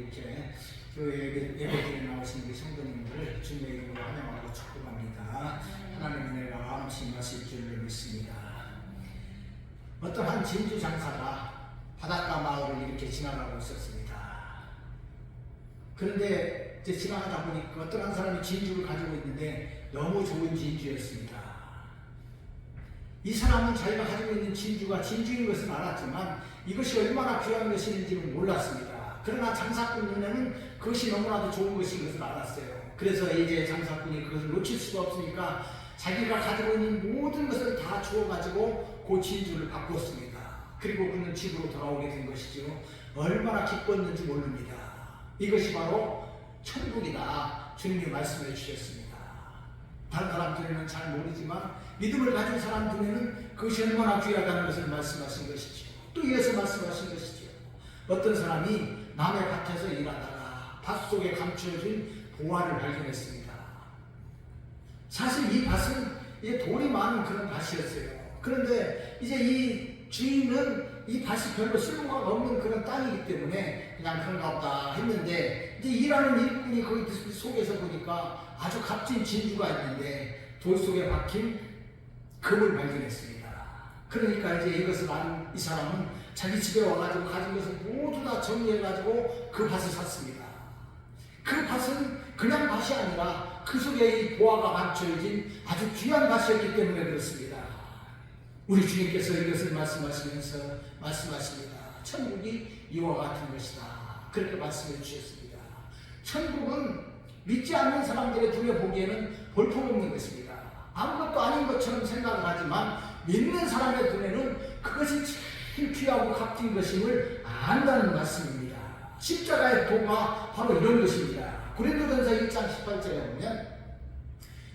이렇게 교회 예배드리에 나오신 우리 성도님들을 주님의 이름으로 환영하고 축복합니다. 하나님의 은혜가 함께하실 줄 믿습니다. 어떤 한 진주 장사가 바닷가 마을을 이렇게 지나가고 있었습니다. 그런데 이제 지나가다 보니까 어떤 한 사람이 진주를 가지고 있는데 너무 좋은 진주였습니다. 이 사람은 자기가 가지고 있는 진주가 진주인 것은 알았지만 이것이 얼마나 귀한 것인지는 몰랐습니다. 그러나 장사꾼 눈에는 그것이 너무나도 좋은 것인 것을 알았어요. 그래서 이제 장사꾼이 그것을 놓칠 수가 없으니까 자기가 가지고 있는 모든 것을 다 주어가지고 그 진주를 바꿨습니다. 그리고 그는 집으로 돌아오게 된 것이죠. 얼마나 기뻤는지 모릅니다. 이것이 바로 천국이다. 주님이 말씀해 주셨습니다. 다른 사람들에는 잘 모르지만 믿음을 가진 사람들에는 그것이 얼마나 귀하다는 것을 말씀하신 것이죠. 또 이어서 말씀하신 것이죠. 어떤 사람이 남의 밭에서 일하다가 밭 속에 감추어진 보화를 발견했습니다. 사실 이 밭은 이제 돌이 많은 그런 밭이었어요. 그런데 이제 이 주인은 이 밭이 별로 쓸모가 없는 그런 땅이기 때문에 그냥 그런가 보다 했는데 이제 일하는 일꾼이 거기 속에서 보니까 아주 값진 진주가 있는데 돌 속에 박힌 금을 발견했습니다. 그러니까 이제 이것을 아는 이 사람은 자기 집에 와가지고 가진 것을 모두 다 정리해가지고 그 밭을 샀습니다. 그 밭은 그냥 밭이 아니라 그 속에 이 보화가 감춰진 아주 귀한 밭이었기 때문에 그렇습니다. 우리 주님께서 이것을 말씀하시면서 말씀하십니다. 천국이 이와 같은 것이다. 그렇게 말씀해 주셨습니다. 천국은 믿지 않는 사람들의 눈에 보기에는 볼품없는 것입니다. 아무것도 아닌 것처럼 생각을 하지만 믿는 사람의 눈에는 그것이 제일 귀하고 값진 것임을 안다는 말씀입니다. 십자가의 도가 바로 이런 것입니다. 고린도전서 1장 18절에 보면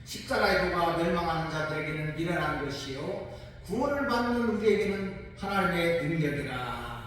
십자가의 도가 멸망하는 자들에게는 미련한 것이요 구원을 받는 우리에게는 하나님의 능력이라.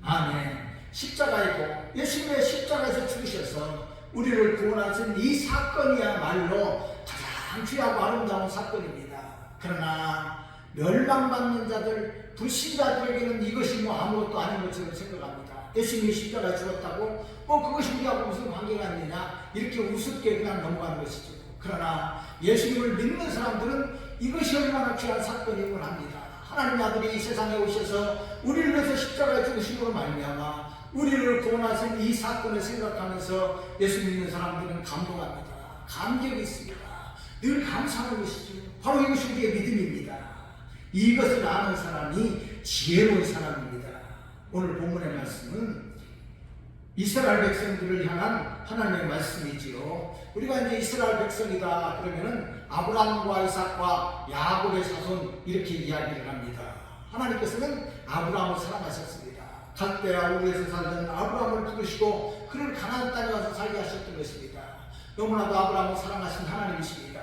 아멘. 십자가의 도, 예수님의 십자가에서 죽으셔서 우리를 구원하신 이 사건이야말로 가장 귀하고 아름다운 사건입니다. 그러나 멸망받는 자들, 불신자들에게는 이것이 뭐 아무것도 아닌 것처럼 생각합니다. 예수님이 십자가에 죽었다고 그것이 우리하고 무슨 관계가 있느냐 이렇게 우습게 그냥 넘어가는 것이죠. 그러나 예수님을 믿는 사람들은 이것이 얼마나 귀한 사건임을 압니다. 하나님의 아들이 이 세상에 오셔서 우리를 위해서 십자가에 죽으심으로 말미암아 우리를 구원하신 이 사건을 생각하면서 예수 믿는 사람들은 감동합니다. 감격이 있습니다. 늘 감사하는 것이죠. 바로 이것이 우리의 믿음입니다. 이것을 아는 사람이 지혜로운 사람입니다. 오늘 본문의 말씀은 이스라엘 백성들을 향한 하나님의 말씀이지요. 우리가 이제 이스라엘 백성이다 그러면은 아브라함과 이삭과 야곱의 자손 이렇게 이야기를 합니다. 하나님께서는 아브라함을 사랑하셨습니다. 갈대아 우르에서 살던 아브라함을 부르시고 그를 가나안 땅에 와서 살게 하셨던 것입니다. 너무나도 아브라함을 사랑하신 하나님이십니다.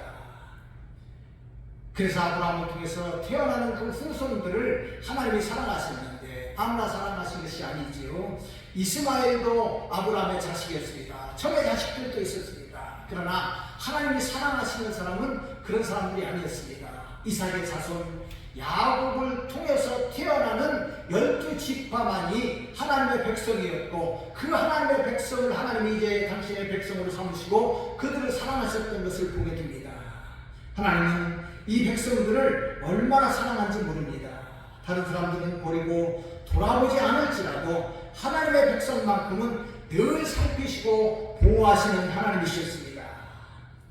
그래서 아브라함을 통해서 태어나는 그 후손들을 하나님이 사랑하셨는데 아무나 사랑하신 것이 아니지요. 이스마엘도 아브라함의 자식이었습니다. 적의 자식들도 있었습니다. 그러나 하나님이 사랑하시는 사람은 그런 사람들이 아니었습니다. 이삭의 자손 야곱을 통해서 태어나는 12지파만이 하나님의 백성이었고 그 하나님의 백성을 하나님이 이제 당신의 백성으로 삼으시고 그들을 사랑하셨던 것을 보게 됩니다. 하나님은 이 백성들을 얼마나 사랑한지 모릅니다. 다른 사람들은 버리고 돌아보지 않을지라도 하나님의 백성만큼은 늘 살피시고 보호하시는 하나님이셨습니다.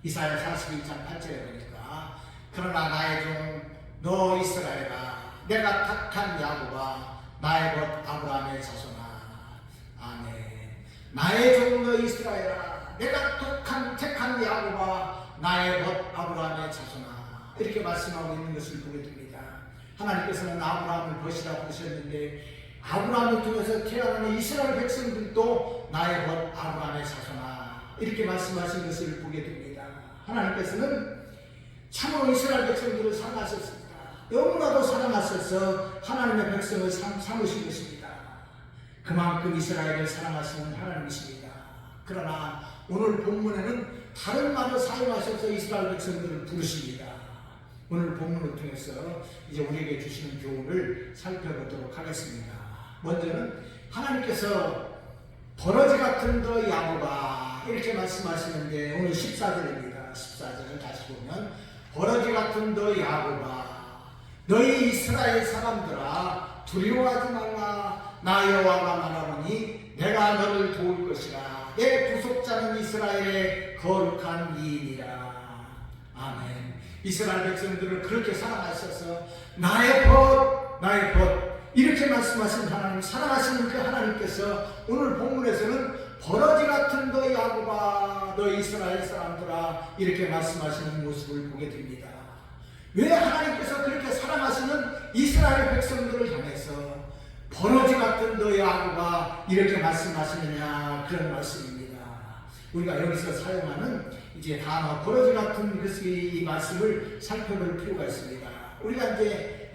이사야 41장 8절에 보니까 그러나 나의 종 너 이스라엘아 내가 택한 야곱아 나의 것 아브라함의 자손아. 아멘. 나의 종 너 이스라엘아 내가 택한 야곱아 나의 것 아브라함의 자손아. 이렇게 말씀하고 있는 것을 보게 됩니다. 하나님께서는 아브라함을 벗이라 부르셨는데 아브라함을 통해서 태어나는 이스라엘 백성들도 나의 것 아브라함의 자손아 이렇게 말씀하신 것을 보게 됩니다. 하나님께서는 참으로 이스라엘 백성들을 사랑하셨습니다. 너무나도 사랑하셔서 하나님의 백성을 삼으신 것입니다. 그만큼 이스라엘을 사랑하시는 하나님이십니다. 그러나 오늘 본문에는 다른 말을 사용하셔서 이스라엘 백성들을 부르십니다. 오늘 본문을 통해서 이제 우리에게 주시는 교훈을 살펴보도록 하겠습니다. 먼저는 하나님께서 버러지 같은 너 야곱아, 이렇게 말씀하시는데 오늘 14절입니다. 14절 다시 보면 버러지 같은 너 야곱아, 너희 이스라엘 사람들아 두려워하지 말라. 나 여호와가 말하노니 내가 너를 도울 것이라. 내 구속자는 이스라엘의 거룩한 이인이라. 아멘. 이스라엘 백성들을 그렇게 사랑하셔서 나의 벗, 나의 벗, 이렇게 말씀하신 하나님, 사랑하시는 그 하나님께서 오늘 본문에서는 버러지 같은 너 야곱아, 너 이스라엘 사람들아, 이렇게 말씀하시는 모습을 보게 됩니다. 왜 하나님께서 그렇게 사랑하시는 이스라엘 백성들을 향해서 버러지 같은 너 야곱아, 이렇게 말씀하시느냐, 그런 말씀입니다. 우리가 여기서 사용하는 이제 단어 버러지 같은 이 말씀을 살펴볼 필요가 있습니다. 우리가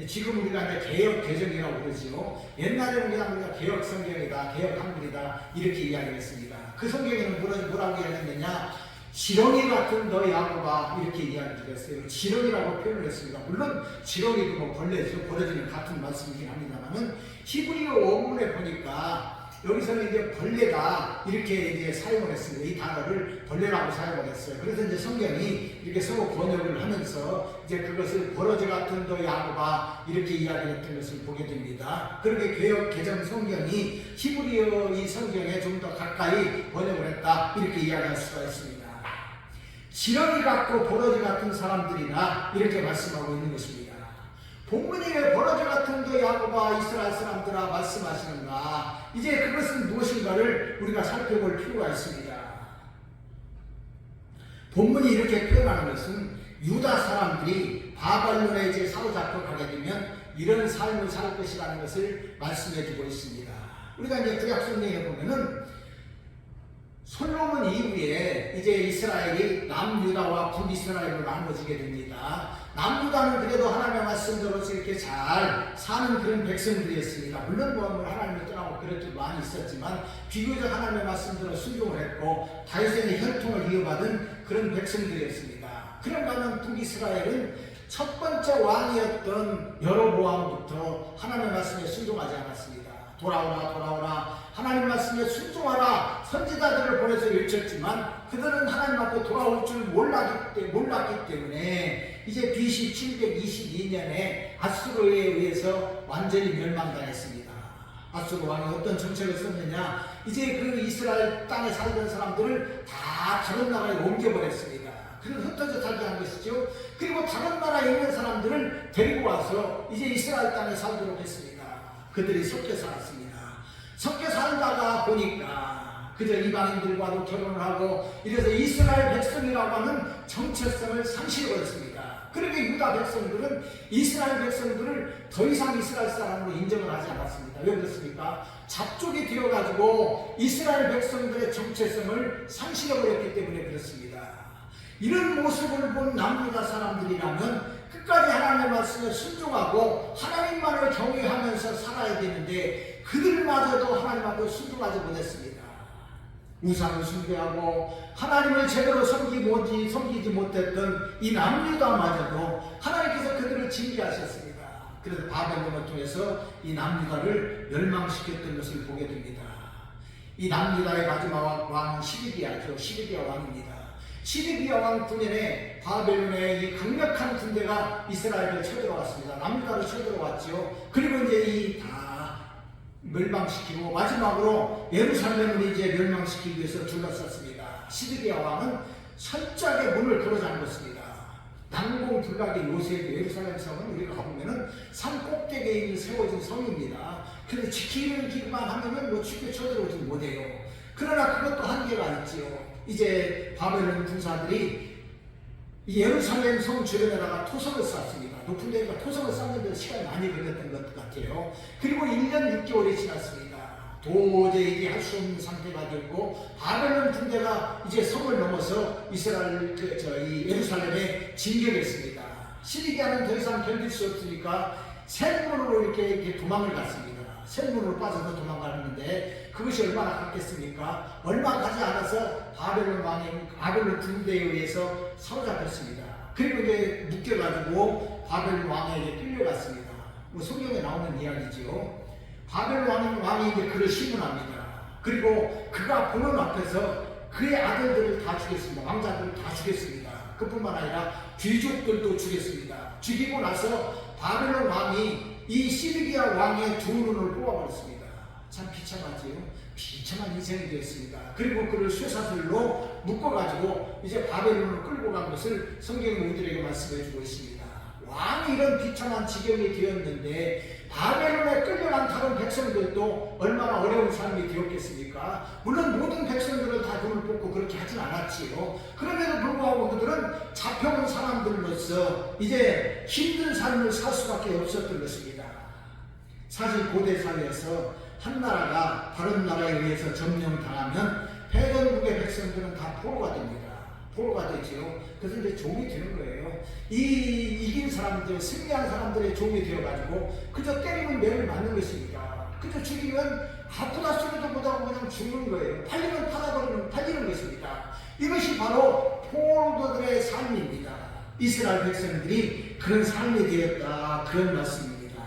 지금 우리가 개혁 개정이라고 그러지요. 옛날에는 우리가 개혁 성경이다, 개혁 한글이다 이렇게 이야기했습니다. 그 성경에는 뭐라고 이야기했느냐? 지렁이 같은 너 야곱아, 이렇게 이야기를 했어요. 지렁이라고 표현을 했습니다. 물론 지렁이도 뭐 벌레죠. 버러지는 같은 말씀이긴 합니다만은 히브리어 원문에 보니까 여기서는 이제 벌레다 이렇게 이제 사용을 했습니다. 이 단어를 벌레라고 사용을 했어요. 그래서 이제 성경이 이렇게 서로 번역을 하면서 이제 그것을 버러지 같은 너 야곱아, 이렇게 이야기했던 것을 보게 됩니다. 그렇게 개혁 개정 성경이 히브리어 이 성경에 좀 더 가까이 번역을 했다, 이렇게 이야기할 수가 있습니다. 지렁이 같고 버러지 같은 사람들이나 이렇게 말씀하고 있는 것입니다. 본문이 왜 버러지 같은 너 야곱아, 이스라엘 사람들아 말씀하시는가? 이제 그것은 무엇인가를 우리가 살펴볼 필요가 있습니다. 본문이 이렇게 표현하는 것은 유다 사람들이 바벨론에 이제 사로잡혀 가게 되면 이런 삶을 살 것이라는 것을 말씀해 주고 있습니다. 우리가 이제 구약성경에 보면은 솔로몬 이후에 이제 이스라엘이 남유다와 북이스라엘로 나눠지게 됩니다. 남유다는 그래도 하나님의 말씀대로 이렇게 잘 사는 그런 백성들이었습니다. 물론 뭐 하나님을 떠나고 그래도 많이 있었지만 비교적 하나님의 말씀대로 순종을 했고 다윗의 혈통을 이어받은 그런 백성들이었습니다. 그런가 하면 북이스라엘은 첫 번째 왕이었던 여로보암부터 하나님의 말씀에 순종하지 않았습니다. 돌아오라 돌아오라, 하나님 말씀에 순종하라 선지자들을 보내서 외쳤지만 그들은 하나님 앞에 돌아올 줄 몰랐기 때문에 이제 BC 722년에 아수르에 의해서 완전히 멸망당했습니다. 아수르 왕이 어떤 정책을 썼느냐, 이제 그 이스라엘 땅에 살던 사람들을 다 다른 나라에 옮겨버렸습니다. 그래서 흩어져 살게 한 것이죠. 그리고 다른 나라에 있는 사람들을 데리고 와서 이제 이스라엘 땅에 살도록 했습니다. 그들이 섞여 살았습니다. 섞여 살다가 보니까 그저 이방인들과도 결혼을 하고 이래서 이스라엘 백성이라고 하는 정체성을 상실해버렸습니다. 그렇게 유다 백성들은 이스라엘 백성들을 더 이상 이스라엘 사람으로 인정을 하지 않았습니다. 왜 그렇습니까? 잡족이 되어가지고 이스라엘 백성들의 정체성을 상실해버렸기 때문에 그렇습니다. 이런 모습을 본 남유다 사람들이라면 끝까지 하나님의 말씀에 순종하고 하나님만을 경외하면서 살아야 되는데 그들마저도 하나님 앞에 순종하지 못했습니다. 우상을 숭배하고 하나님을 제대로 섬기지 못했던 이 남유다마저도 하나님께서 그들을 징계하셨습니다. 그래서 바벨론을 통해서 이 남유다를 멸망시켰던 것을 보게 됩니다. 이 남유다의 마지막 왕은 시드기야죠. 시드기야 왕입니다. 시드기야 왕 9년에 바벨론의 이 강력한 군대가 이스라엘을 쳐들어왔습니다. 남유다를 쳐들어왔지요. 그리고 이제 이 다 멸망시키고 마지막으로 예루살렘을 이제 멸망시키기 위해서 둘러쌌습니다. 시드기야 왕은 철저하게 문을 걸어 잠궜습니다. 난공불락의 요새 예루살렘 성은 우리가 가보면은 산 꼭대기에 세워진 성입니다. 그래서 지키기만 하면은 뭐 쉽게 쳐들어오지 못해요. 그러나 그것도 한계가 있지요. 이제 바벨론 군사들이 예루살렘 성 주변에다가 토성을 쌓습니다. 높은 데니까 토성을 쌓는 데 시간이 많이 걸렸던 것 같아요. 그리고 1년 6개월이 지났습니다. 도저히 이게 할 수 없는 상태가 되고 바벨론 군대가 이제 성을 넘어서 이스라엘 이 예루살렘에 진격했습니다. 시드기야는 더 이상 견딜 수 없으니까 샘문으로 이렇게 도망을 갔습니다. 샘문으로 빠져서 도망갔는데 그것이 얼마나 갔겠습니까? 얼마 가지 않아서 바벨론 군대에 의해서 사로잡혔습니다. 그리고 이제 묶여가지고 바벨론 왕에게 끌려갔습니다. 뭐 성경에 나오는 이야기지요. 바벨론 왕이 이제 그를 신문합니다. 그리고 그가 보는 앞에서 그의 아들들을 다 죽였습니다. 왕자들을 다 죽였습니다. 그뿐만 아니라 귀족들도 죽였습니다. 죽이고 나서 바벨론 왕이 이 시드기야 왕의 두 눈을 뽑아버렸습니다. 참 비참하지요. 비참한 인생이 되었습니다. 그리고 그를 쇠사슬로 묶어가지고 이제 바벨론을 끌고 간 것을 성경이 우리들에게 말씀해 주고 있습니다. 왕이 이런 비참한 지경이 되었는데 바벨론에 끌려간 다른 백성들도 얼마나 어려운 삶이 되었겠습니까? 물론 모든 백성들은 다 눈을 뽑고 그렇게 하진 않았지요. 그럼에도 불구하고 그들은 잡혀온 사람들로서 이제 힘든 삶을 살 수밖에 없었던 것입니다. 사실 고대 사회에서 한 나라가 다른 나라에 의해서 점령당하면 패전국의 백성들은 다 포로가 됩니다. 포로가 되지요. 그래서 이제 종이 되는 거예요. 이 이긴 사람들, 승리한 사람들의 종이 되어가지고 그저 때리면 매를 맞는 것입니다. 그저 죽이면 아프다 소리도 못하고 그냥 죽는 거예요. 팔리면 팔아버리면 팔리는 것입니다. 이것이 바로 포로들의 삶입니다. 이스라엘 백성들이 그런 삶이 되었다, 그런 말씀입니다.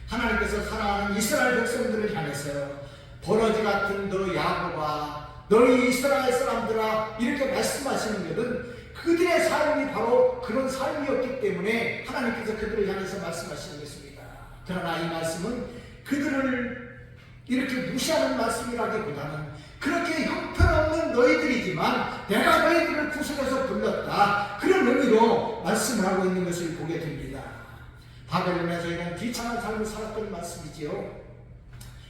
하나님께서 사랑하는 이스라엘 백성들을 향해서 버러지 같은 너 야곱아, 너희 이스라엘 사람들아, 이렇게 말씀하시는 것은 그들의 삶이 바로 그런 삶이었기 때문에 하나님께서 그들을 향해서 말씀하시는 것입니다. 그러나 이 말씀은 그들을 이렇게 무시하는 말씀이라기보다는 그렇게 형편없는 너희들이지만 내가 너희들을 구속해서 불렀다, 그런 의미로 말씀을 하고 있는 것을 보게 됩니다. 바벨론에서 이런 비참한 삶을 살았던 말씀이지요.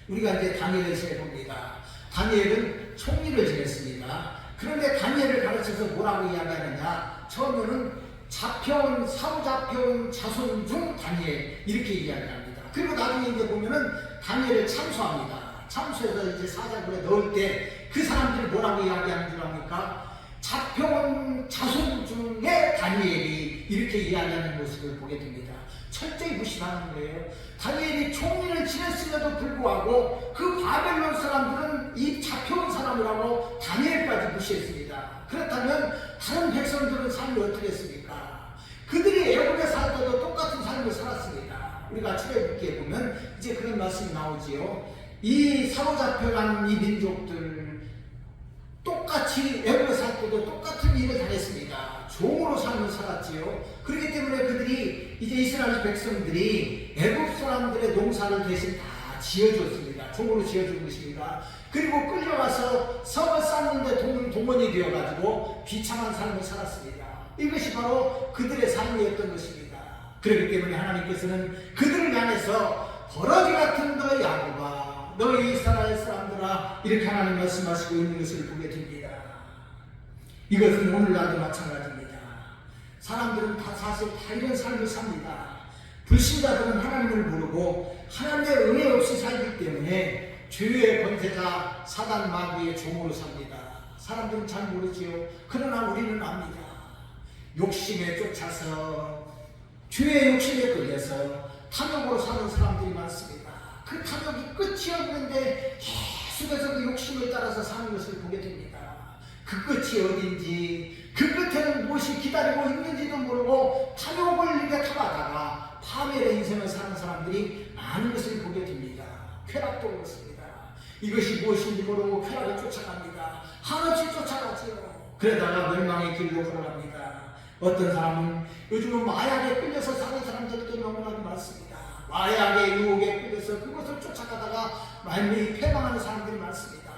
우리가 이제 다니엘을 해봅니다. 다니엘은 총리를 지냈습니다. 그런데 다니엘을 가르쳐서 뭐라고 이야기하느냐? 처음에는 사로잡혀온 자손 중 다니엘, 이렇게 이야기합니다. 그리고 나중에 이제 보면은 다니엘을 참수합니다. 참수해서 이제 사자굴에 넣을 때 그 사람들이 뭐라고 이야기하는 줄 압니까? 잡혀온 자손 중에 다니엘이, 이렇게 이야기하는 모습을 보게 됩니다. 철저히 무시하는 거예요. 다니엘이 총리를 지냈음에도 불구하고 그 바벨론 사람들은 이 잡혀온 사람이라고 다니엘까지 무시했습니다. 그렇다면 다른 백성들은 삶이 어떻게 했습니까? 그들이 애굽에 살 때도 똑같은 삶을 살았습니다. 우리가 출애굽기에 보면 이제 그런 말씀이 나오지요. 이 사로잡혀간 이 민족들 똑같이 애굽에 살 때도 똑같은 일을 당했습니다. 종으로 삶을 살았지요. 그렇기 때문에 그들이 이제 이스라엘 백성들이 애굽 사람들의 농사를 대신 다 지어줬습니다. 종으로 지어준 것입니다. 그리고 끌려가서 성을 쌓는데 동원이 되어가지고 비참한 삶을 살았습니다. 이것이 바로 그들의 삶이었던 것입니다. 그렇기 때문에 하나님께서는 그들을 향해서 버러지 같은 너 야곱아, 너희 이스라엘 사람들아, 이렇게 하나님 말씀하시고 있는 것을 보게 됩니다. 이것은 오늘날도 마찬가지입니다. 사람들은 다 사실 다 이런 삶을 삽니다. 불신자들은 하나님을 모르고 하나님의 은혜 없이 살기 때문에 죄의 권세자 사단 마귀의 종으로 삽니다. 사람들은 잘 모르지요. 그러나 우리는 압니다. 욕심에 쫓아서, 죄의 욕심에 끌려서 탐욕으로 사는 사람들이 많습니다. 그 탐욕이 끝이 없는데 계속해서 그 욕심을 따라서 사는 것을 보게 됩니다. 그 끝이 어딘지, 그 끝에는 무엇이 기다리고 있는지도 모르고 탐욕을 이렇게 타다가 파멸의 인생을 사는 사람들이 많은 것을 보게 됩니다. 쾌락도 그렇습니다. 이것이 무엇인지 모르고 쾌락을 쫓아갑니다. 한없이 쫓아가지요. 그러다가 멸망의 길로 걸어갑니다. 어떤 사람은 요즘은 마약에 끌려서 사는 사람들도 너무나도 많습니다. 마약의 유혹에 끌려서 그것을 쫓아가다가 많이 패망하는 사람들이 많습니다.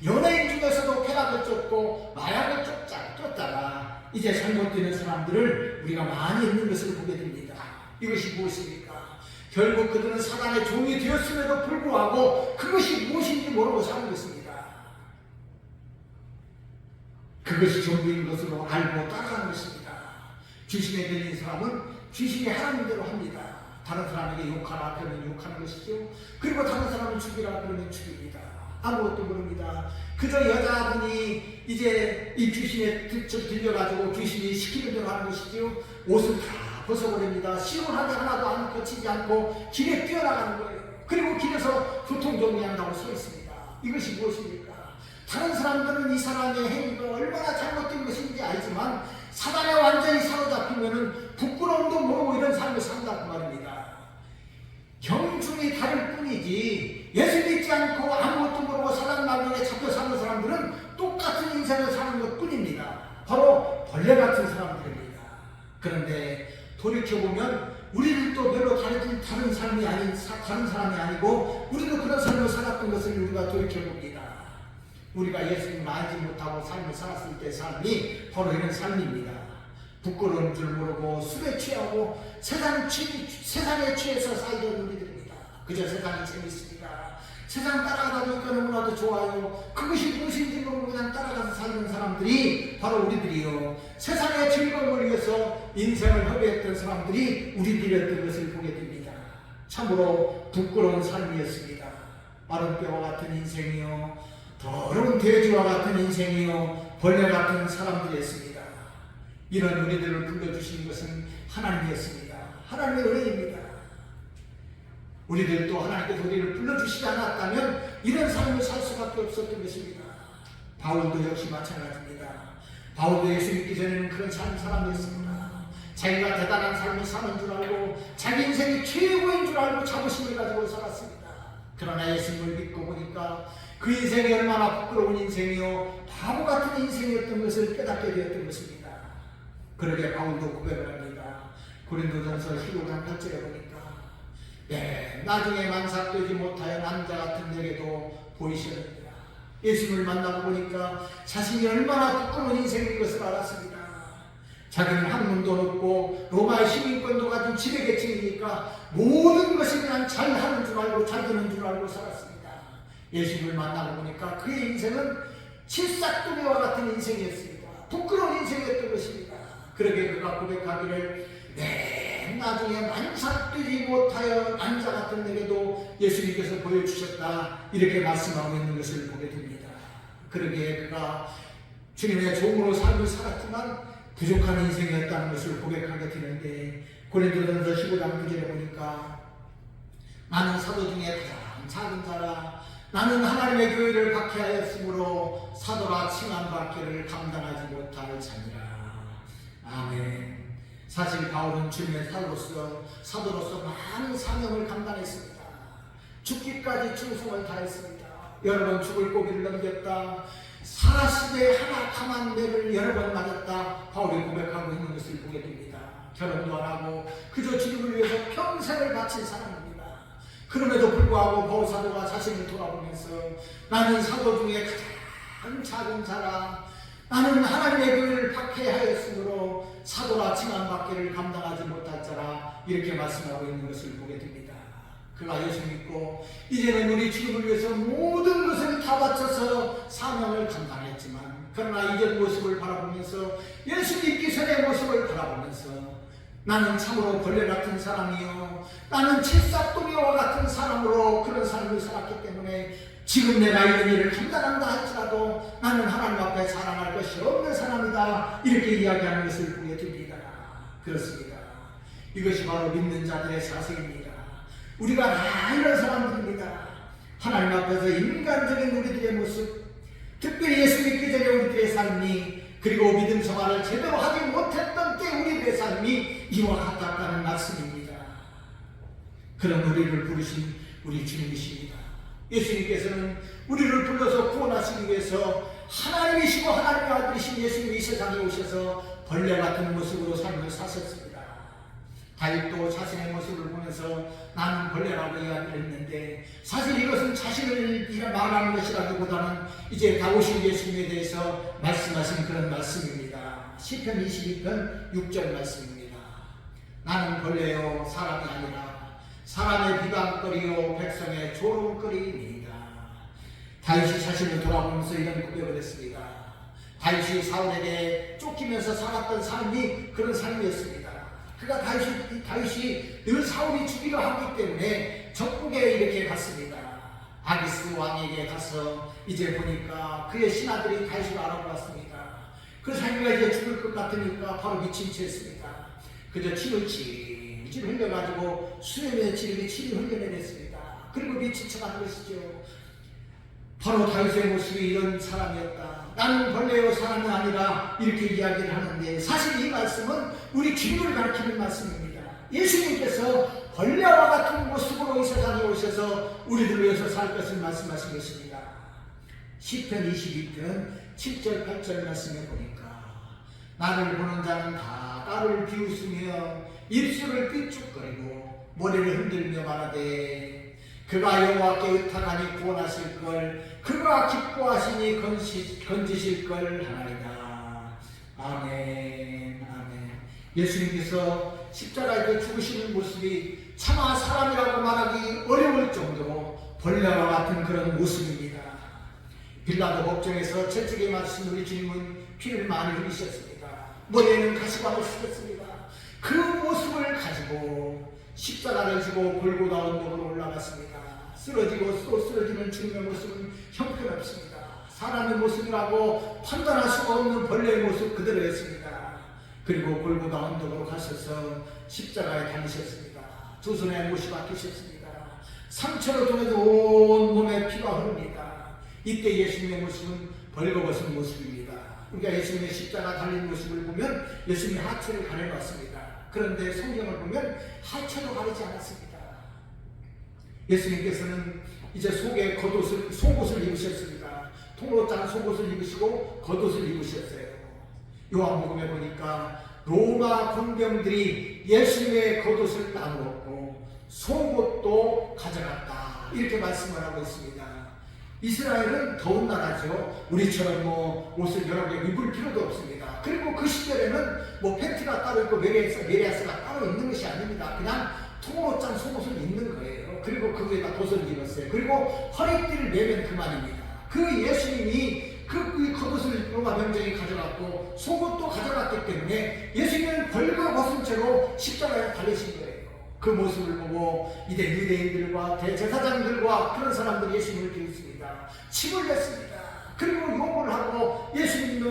연예인 중에서도 쾌락을 쫓고 마약을 쫓다가 이제 잘못되는 사람들을 우리가 많이 있는 것을 보게 됩니다. 이것이 무엇입니까? 결국 그들은 사단의 종이 되었음에도 불구하고 그것이 무엇인지 모르고 사는 것입니다. 그것이 전부인 것으로 알고 따라가는 것입니다. 귀신에 들린 사람은 귀신이 하라는 대로 합니다. 다른 사람에게 욕하라 그러면 욕하는 것이죠. 그리고 다른 사람을 죽이라 그러면 죽입니다. 아무것도 모릅니다. 그저 여자분이 이제 이 귀신에 들려가지고 귀신이 시키는 대로 하는 것이죠. 옷을 다 벗어버립니다. 시원하게 하나도 안 거치지 않고 길에 뛰어나가는 거예요. 그리고 길에서 교통정리한다고 서 있습니다. 이것이 무엇입니까? 다른 사람들은 이 사람의 행위가 얼마나 잘못된 것인지 알지만 사단에 완전히 사로잡히면은 부끄러움도 모르고 이런 삶을 산다고 말입니다. 경중이 다를 뿐이지 예수 믿지 않고 아무것도 모르고 사단 마귀에 잡혀 사는 사람들은 똑같은 인생을 사는 것 뿐입니다. 바로 벌레 같은 사람들입니다. 그런데 돌이켜보면 우리들도 별로 다른 사람이 아니고 우리도 그런 삶을 살았던 것을 우리가 돌이켜봅니다. 우리가 예수님을 알지 못하고 삶을 살았을 때 삶이 바로 이런 삶입니다. 부끄러운 줄 모르고 술에 취하고 세상에 취해서 살던 우리들입니다. 그저 세상이 재밌습니다. 세상 따라가다 보니까 너무나도 좋아요. 그것이 무엇인지 모르고 그냥 따라가서 살던 사람들이 바로 우리들이요. 세상의 즐거움을 위해서 인생을 허비했던 사람들이 우리들이었던 것을 보게 됩니다. 참으로 부끄러운 삶이었습니다. 마른 뼈와 같은 인생이요, 더러운 돼지와 같은 인생이요, 벌레 같은 사람들이었습니다. 이런 우리들을 불러주신 것은 하나님이었습니다. 하나님의 은혜입니다. 우리들도 하나님께서 우리를 불러주시지 않았다면 이런 삶을 살 수밖에 없었던 것입니다. 바울도 역시 마찬가지입니다. 바울도 예수 믿기 전에는 그런 사람이었습니다. 자기가 대단한 삶을 사는 줄 알고 자기 인생이 최고인 줄 알고 자부심을 가지고 살았습니다. 그러나 예수님을 믿고 보니까 그 인생이 얼마나 부끄러운 인생이요, 바보 같은 인생이었던 것을 깨닫게 되었던 것입니다. 그러게 바울도 고백을 합니다. 고린도전서 15장 8절에 보니까 나중에 만삭되지 못하여 남자 같은 내게도 보이셨느니라. 예수님을 만나고 보니까 자신이 얼마나 부끄러운 인생인 것을 알았습니다. 자기는 학문도 높고 로마의 시민권도 가진 지배계층이니까 모든 것이 그냥 잘하는 줄 알고 잘 되는 줄 알고 살았습니다. 예수님을 만나고 보니까 그의 인생은 칠삭도미와 같은 인생이었습니다. 부끄러운 인생이었던 것입니다. 그러게 그가 고백하기를 나중에 만삭되지 못하여 남자 같은 내게도 예수님께서 보여주셨다, 이렇게 말씀하고 있는 것을 보게 됩니다. 그러기에 그가 주님의 종으로 삶을 살았지만 부족한 인생이었다는 것을 고백하게 되는데, 고린도전서 15장 9절에 보니까 나는 사도 중에 가장 작은 자라, 나는 하나님의 교회를 박해하였으므로 사도라 칭함 받기를 감당하지 못할 자니라. 아멘. 사실 바울은 주님의 사도로서 많은 사명을 감당했습니다. 죽기까지 충성을 다했습니다. 여러 번 죽을 고비를 넘겼다. 사라시대 하나 강한 매를 여러 번 맞았다. 바울이 고백하고 있는 것을 보게 됩니다. 결혼도 안 하고 그저 주님을 위해서 평생을 바친 사람입니다. 그럼에도 불구하고 바울 사도가 자신을 돌아보면서 나는 사도 중에 가장 작은 자라, 나는 하나님의 교회를 박해하였으므로 사도라 칭함 받기를 감당하지 못할 자라, 이렇게 말씀하고 있는 것을 보게 됩니다. 그가 예수 믿고 이제는 우리 주님을 위해서 모든 것을 다 바쳐서 사명을 감당했지만, 그러나 이전 모습을 바라보면서 예수 믿기 전의 모습을 바라보면서 나는 참으로 벌레 같은 사람이요, 나는 칠삭도미와 같은 사람으로 그런 삶을 살았기 때문에 지금 내가 이런 일을 감당한다 할지라도 나는 하나님 앞에 자랑할 것이 없는 사람이다, 이렇게 이야기하는 것을 보게 됩니다. 그렇습니다. 이것이 바로 믿는 자들의 자세입니다. 우리가 다 이런 사람들입니다. 하나님 앞에서 인간적인 우리들의 모습, 특별히 예수 믿기 전에 우리들의 삶이, 그리고 믿음 생활을 제대로 하지 못했던 때 우리들의 삶이 이와 같았다는 말씀입니다. 그런 우리를 부르신 우리 주님이십니다. 예수님께서는 우리를 불러서 구원하시기 위해서 하나님이시고 하나님의 아들이신 예수님이 이 세상에 오셔서 벌레 같은 모습으로 삶을 사셨습니다. 다윗도 자신의 모습을 보면서 나는 벌레라고 이야기를 했는데, 사실 이것은 자신을 말하는 것이라기보다는 이제 다오신 예수님에 대해서 말씀하신 그런 말씀입니다. 시편 22편 6절 말씀입니다. 나는 벌레요 사람이 아니라 사람의 비방거리요 백성의 조롱거리입니다. 다윗이 자신을 돌아보면서 이런 고백을 했습니다. 다윗이 사울에게 쫓기면서 살았던 삶이 그런 삶이었습니다. 그가 다윗이 늘 사울이 죽이려 하기 때문에 적국에 이렇게 갔습니다. 아기스 왕에게 가서 이제 보니까 그의 신하들이 다윗을 알아보았습니다. 그 자기가 이제 죽을 것 같으니까 바로 미친 채 했습니다. 그저 침을 질질 흘려가지고 수염에 지름이 침을 흘려내렸습니다. 그리고 미친 척한 것이죠. 바로 다윗의 모습이 이런 사람이었다. 나는 벌레요 사람이 아니라, 이렇게 이야기를 하는데, 사실 이 말씀은 우리 주님을 가리키는 말씀입니다. 예수님께서 벌레와 같은 모습으로 이 세상에 오셔서 오셔서 우리들을 위해서 살 것을 말씀하신 것입니다. 시편 22편 7절 8절 말씀에 보니까 나를 보는 자는 다 나를 비웃으며 입술을 삐죽거리고 머리를 흔들며 말하되 그가 여호와께 의탁하니 구원하실 걸 그가 기뻐하시니 건지실 걸 하나이다. 아멘. 아멘. 예수님께서 십자가에 죽으시는 모습이 차마 사람이라고 말하기 어려울 정도로 벌레와 같은 그런 모습입니다. 빌라도 법정에서 채찍에 맞으신 우리 주님은 피를 많이 흘리셨습니다. 머리에는 가시관을 쓰셨습니다. 그 모습을 가지고 십자가를 지고 골고다 언덕으로 올라갔습니다. 쓰러지고 또 쓰러지는 주님의 모습은 형편없습니다. 사람의 모습이라고 판단할 수가 없는 벌레의 모습 그대로였습니다. 그리고 골고다 언덕으로 가셔서 십자가에 달리셨습니다. 두 손에 못이 박히셨습니다. 상처를 통해서 온 몸에 피가 흐릅니다. 이때 예수님의 모습은 벌거벗은 모습입니다. 우리가 예수님의 십자가 달린 모습을 보면 예수님이 하체를 가려놨습니다. 그런데 성경을 보면 하체도 가리지 않았습니다. 예수님께서는 이제 속에 속옷을 입으셨습니다. 통으로 짠 속옷을 입으시고 겉옷을 입으셨어요. 요한복음에 보니까 로마 군병들이 예수님의 겉옷을 나누었고 속옷도 가져갔다. 이렇게 말씀을 하고 있습니다. 이스라엘은 더운 나라죠. 우리처럼 옷을 여러 개 입을 필요도 없습니다. 그리고 그 시절에는 팬티가 따로 있고 메리아스가 따로 있는 것이 아닙니다. 그냥 통으로 짠 속옷을 입는 거예요. 그리고 그 위에다 겉옷을 입었어요. 그리고 허리띠를 매면 그만입니다. 그 예수님이 그 겉옷을 로마 병정이 가져갔고 속옷도 가져갔기 때문에 예수님은 벌거벗은 채로 십자가에 달리신 거예요. 그 모습을 보고 이제 유대인들과 대제사장들과 그런 사람들이 예수님을 비웃습니다. 침을 냈습니다. 그리고 욕을 하고 예수님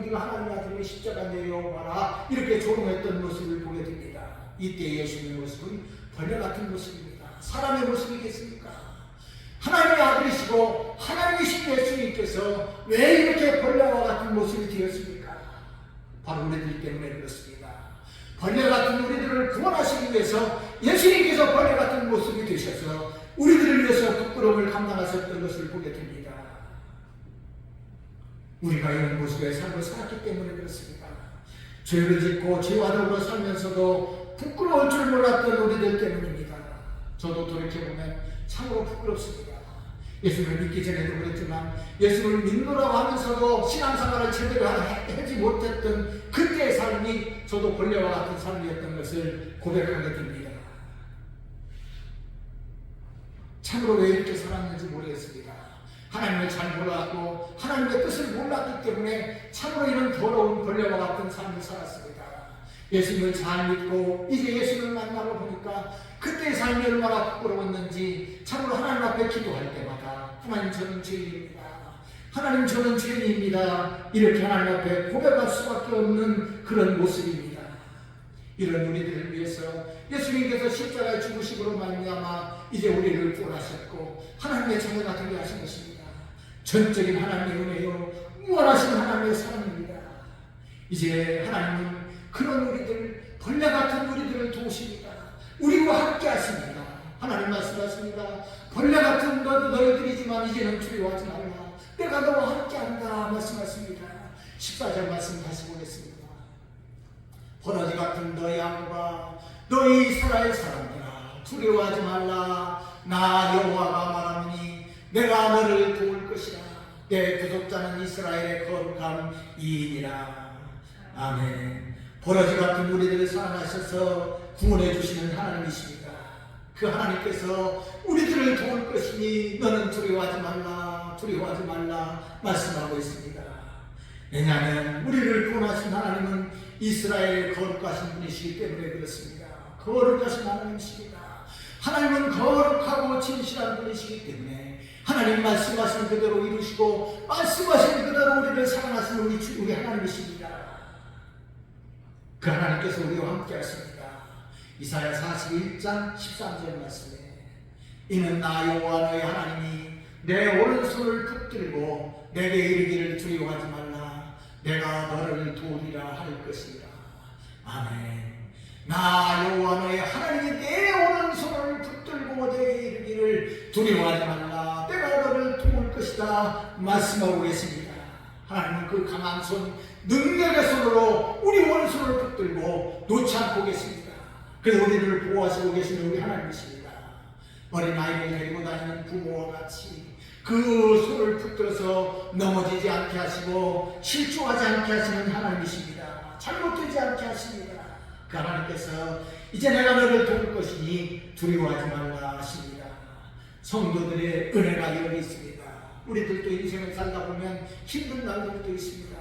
네가 하나님 아들이 십자가 내려와라 이렇게 조롱했던 모습을 보게 됩니다. 이때 예수님의 모습은 벌레 같은 모습입니다. 사람의 모습이겠습니까? 하나님의 아들이시고 하나님이신 예수님께서 왜 이렇게 벌레와 같은 모습이 되었습니까? 바로 우리들 때문에 그렇습니다. 벌레 같은 우리들을 구원하시기 위해서 예수님께서 벌레 같은 모습이 되셔서 우리들을 위해서 부끄러움을 감당하셨던 것을 보게 됩니다. 우리가 이런 모습의 삶을 살았기 때문에 그렇습니다. 죄를 짓고 죄와 더불어 살면서도 부끄러울 줄 몰랐던 우리들 때문입니다. 저도 돌이켜보면 참으로 부끄럽습니다. 예수를 믿기 전에도 그랬지만 예수를 믿노라고 하면서도 신앙생활을 제대로 하지 못했던 그때의 삶이 저도 벌레와 같은 삶이었던 것을 고백하게 됩니다. 참으로 왜 이렇게 살았는지 모르겠습니다. 하나님을 잘 몰랐고 하나님의 뜻을 몰랐기 때문에 참으로 이런 더러운 벌레와 같은 삶을 살았습니다. 예수님을 잘 믿고 이제 예수님을 만나고 보니까 그때의 삶이 얼마나 부끄러웠는지 참으로 하나님 앞에 기도할 때마다 하나님 저는 죄인입니다. 하나님 저는 죄인입니다. 이렇게 하나님 앞에 고백할 수밖에 없는 그런 모습입니다. 이런 우리들을 위해서 예수님께서 십자가에 죽으심으로 말미암아 이제 우리를 구원하셨고 하나님의 자녀가 되게 하신 것입니다. 전적인 하나님의 은혜요 무한하신 하나님의 사랑입니다. 이제 하나님은 그런 우리들 벌레 같은 우리들을 도우십니다. 우리와 함께 하십니다. 하나님 말씀하십니다. 벌레 같은 너희들이지만 이제는 두려워하지 말라. 내가 너와 함께 한다 말씀하십니다. 14절 말씀 다시 보겠습니다. 버러지 같은 너희 양과 너희 이스라엘 사람들아 두려워하지 말라. 나 여호와가 말하노니 내가 너를 도울 것이라. 내 구속자는 이스라엘의 거룩한 이인이라. 아멘. 버러지 같은 우리들을 사랑하셔서 구원해 주시는 하나님이십니다. 그 하나님께서 우리들을 도울 것이니 너는 두려워하지 말라 말씀하고 있습니다. 왜냐하면 우리를 구원하신 하나님은 이스라엘의 거룩하신 분이시기 때문에 그렇습니다. 거룩하신 하나님이십니다. 하나님은 거룩하고 진실한 분이시기 때문에 하나님 말씀하신 그대로 이루시고 말씀하신 그대로 우리를 사랑하시는 우리 하나님이십니다. 그 하나님께서 우리와 함께 하십니다. 이사야 41장 13절 말씀에 이는 나 여호와 너의 하나님이 내 오른손을 붙들고 내게 이르기를 두려워하지 말라. 내가 너를 도우리라 할 것이라. 아멘. 나 여호와 너의 하나님이 내 오른손을 붙들고 붙들고 내게 이르기를 두려워하지 말라 내가 너를 도울 것이다 말씀하고 계십니다. 하나님은 그 강한 손 능력의 손으로 우리 원수를 붙들고 놓지 않고 계십니다. 그래서 우리를 보호하시고 계시는 우리 하나님이십니다. 어린아이를 데리고 다니는 부모와 같이 그 손을 붙들어서 넘어지지 않게 하시고 실족하지 않게 하시는 하나님이십니다. 잘못되지 않게 하십니다. 그 하나님께서 이제 내가 너를 도울 것이니 두려워하지 말라 하십니다. 성도들의 은혜가 여기 있습니다. 우리들도 인생을 살다 보면 힘든 날들도 있습니다.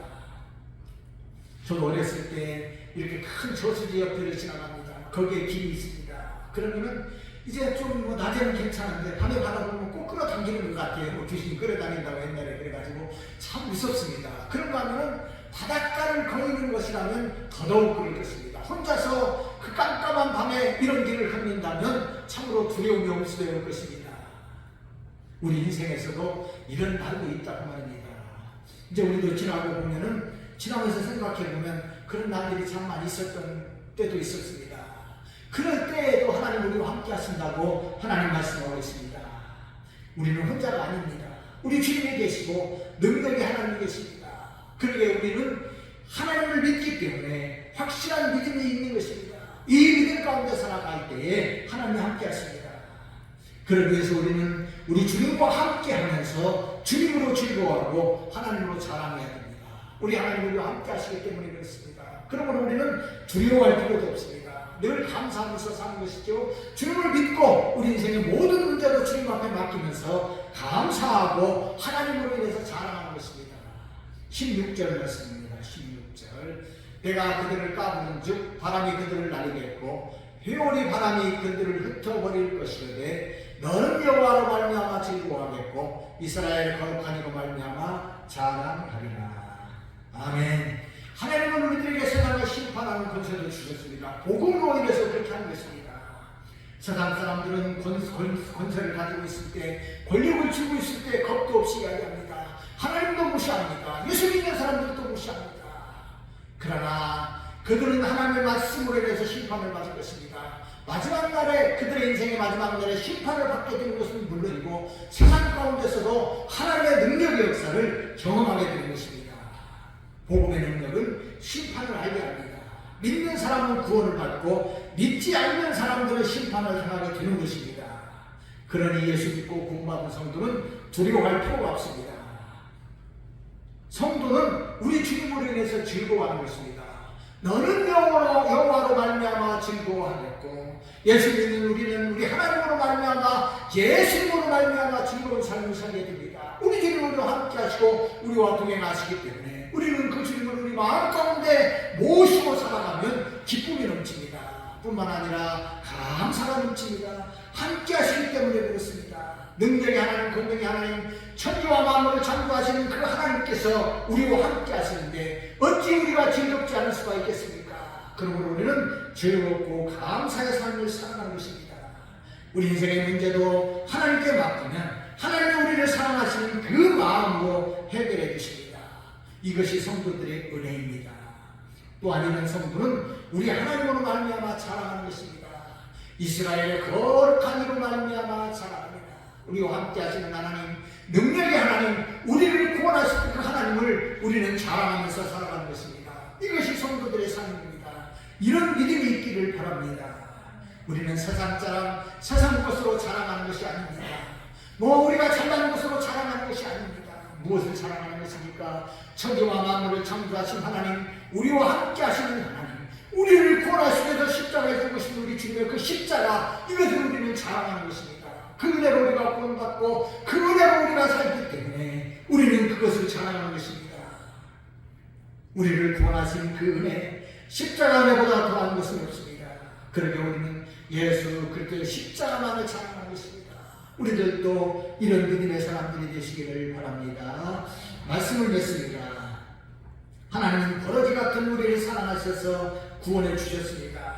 저도 어렸을 때 이렇게 큰 저수지 옆에를 지나갑니다. 거기에 길이 있습니다. 그러면은 이제 좀 뭐 낮에는 괜찮은데 밤에 가다 보면 꼭 끌어당기는 것 같아요. 뭐 귀신이 끌어다닌다고 옛날에 그래가지고 참 무섭습니다. 그런가 하면은 바닷가를 거니는 것이라면 더더욱 그럴 것입니다. 혼자서 그 깜깜한 밤에 이런 길을 걷는다면 참으로 두려움이 ом수되어 것입니다. 우리 인생에서도 이런 날도 있다고 말입니다. 이제 우리도 지나면서 생각해보면 그런 날들이 참 많이 있었던 때도 있었습니다. 그럴 때에도 하나님 우리와 함께 하신다고 하나님 말씀하고 있습니다. 우리는 혼자가 아닙니다. 우리 주님이 계시고 능력이 하나님이 계십니다. 그러기에 우리는 하나님을 믿기 때문에 확실한 믿음이 있는 것입니다. 이 믿음 가운데 살아갈 때에 하나님이 함께 하십니다. 그러기 위해서 우리는 우리 주님과 함께 하면서 주님으로 즐거워하고 하나님으로 자랑해야 됩니다. 우리 하나님 우리와 함께 하시기 때문에 그렇습니다. 그러므로 우리는 두려워할 필요도 없습니다. 늘 감사하면서 사는 것이죠. 주님을 믿고 우리 인생의 모든 문제도 주님 앞에 맡기면서 감사하고 하나님으로 인해서 자랑하는 것입니다. 16절 말씀입니다. 16절 내가 그들을 까부는 즉 바람이 그들을 날리겠고 회오리 바람이 그들을 흩어버릴 것이로되 너는 여호와로 말미암아 즐거워하겠고 이스라엘 거룩한 이로 말미암아 자랑하리라. 아멘. 하나님은 우리들에게 세상을 심판하는 권세를 주셨습니다. 복음으로 인해서 그렇게 하는 것입니다. 세상 사람들은 권세를 가지고 있을 때, 권력을 쥐고 있을 때 겁도 없이 이야기합니다. 하나님도 무시합니다. 예수 믿는 사람들도 무시합니다. 그러나 그들은 하나님의 말씀으로 인해서 심판을 받을 것입니다. 마지막 날에 그들의 인생의 마지막 날에 심판을 받게 되는 것은 물론이고 세상 가운데서도 하나님의 능력의 역사를 경험하게 되는 것입니다. 복음의 능력은 심판을 알게 합니다. 믿는 사람은 구원을 받고 믿지 않는 사람들은 심판을 당하게 되는 것입니다. 그러니 예수 믿고 구원받은 성도는 두려워할 필요가 없습니다. 성도는 우리 주님으로 인해서 즐거워하는 것입니다. 너는 여호와로 말미암아 즐거워하겠고 예수 믿는 우리는 우리 하나님으로 말미암아 예수님으로 말미암아 즐거운 삶을 살게 됩니다. 우리 주님으로 함께 하시고 우리와 동행하시기 때문에 우리는 그 주님을 우리 마음 가운데 모시고 살아가면 기쁨이 넘칩니다. 뿐만 아니라 감사가 넘칩니다. 함께 하시기 때문에 그렇습니다. 능력의 하나님, 권능의 하나님, 천지와 만물을 창조하시는 그 하나님께서 우리와 함께 하시는데 어찌 우리가 즐겁지 않을 수가 있겠습니까? 그러므로 우리는 즐겁고 감사의 삶을 살아가는 것입니다. 우리 인생의 문제도 하나님께 맡기면 하나님이 우리를 사랑하시는 그 마음으로 해결해 주십니다. 이것이 성도들의 은혜입니다. 또 아니면 성도는 우리 하나님으로 말미암아 자랑하는 것입니다. 이스라엘의 거룩한 이로 말미암아 자랑합니다. 우리와 함께 하시는 하나님, 능력의 하나님, 우리를 구원하실 그 하나님을 우리는 자랑하면서 살아가는 것입니다. 이것이 성도들의 삶입니다. 이런 믿음이 있기를 바랍니다. 우리는 세상 자랑, 세상 것으로 자랑하는 것이 아닙니다. 우리가 잘난 것으로 자랑하는 것이 아닙니다. 무엇을 자랑하는 것입니까? 천지와 만물을 창조하신 하나님, 우리와 함께 하시는 하나님, 우리를 구원하시기 위해서 십자가에 들고 싶은 우리 주님의 그 십자가, 이것을 우리는 자랑하는 것입니다. 그 은혜로 우리가 구원받고 그 은혜로 우리가 살기 때문에 우리는 그것을 자랑하는 것입니다. 우리를 구원하신 그 은혜, 십자가 은혜보다 더한 것은 없습니다. 그러게 우리는 예수 그리스도의 십자가만을 자랑하는 것입니다. 우리들도 이런 믿음의 사람들이 되시기를 바랍니다. 말씀을 맺습니다. 하나님은 버러지 같은 우리를 사랑하셔서 구원해 주셨습니다.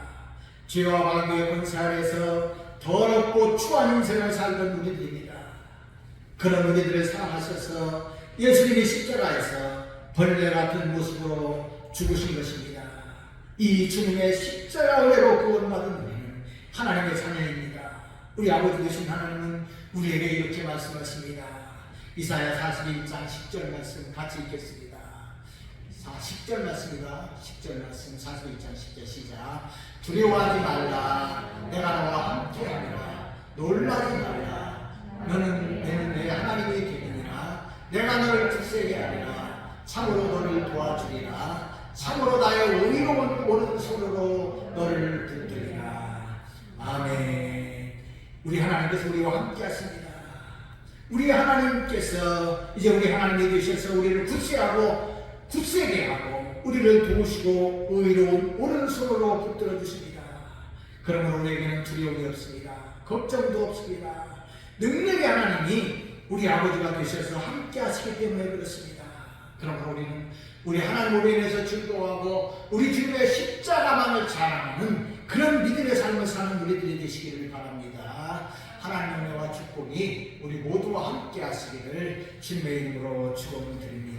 죄와 마귀의 권세 아래에서 더럽고 추한 인생을 살던 우리들입니다. 그런 우리들을 사랑하셔서 예수님이 십자가에서 벌레 같은 모습으로 죽으신 것입니다. 이 주님의 십자가 은혜로 구원받은 우리는 하나님의 자녀입니다. 우리 아버지 되신 하나님은 우리에게 이렇게 말씀하십니다. 이사야 41장 10절 말씀 같이 읽겠습니다. 10절 말씀이다. 10절 말씀 41장 10절 시작. 두려워하지 말라. 내가 너와 함께하리라. 놀라지 말라. 너는 내 하나님이 되느니라. 내가 너를 굳세게 하리라. 참으로 너를 도와주리라. 참으로 나의 의로운 오른손으로 너를 붙들리라. 아멘. 우리 하나님께서 우리와 함께 하십니다. 우리 하나님께서 이제 우리 하나님이 되셔서 우리를 굳세게 하고 우리를 도우시고 의로운 오른손으로 붙들어 주십니다. 그러므로 우리에게는 두려움이 없습니다. 걱정도 없습니다. 능력의 하나님이 우리 아버지가 되셔서 함께 하시기 때문에 그렇습니다. 그러므로 우리는 우리 하나님으로 인해서 즐거워하고 우리 주님의 십자가만을 자랑하는 그런 믿음의 삶을 사는 우리들이 되시기를 바랍니다. 하나님의 은혜와 축복이 우리 모두와 함께 하시기를 주님의 이름으로 축원드립니다.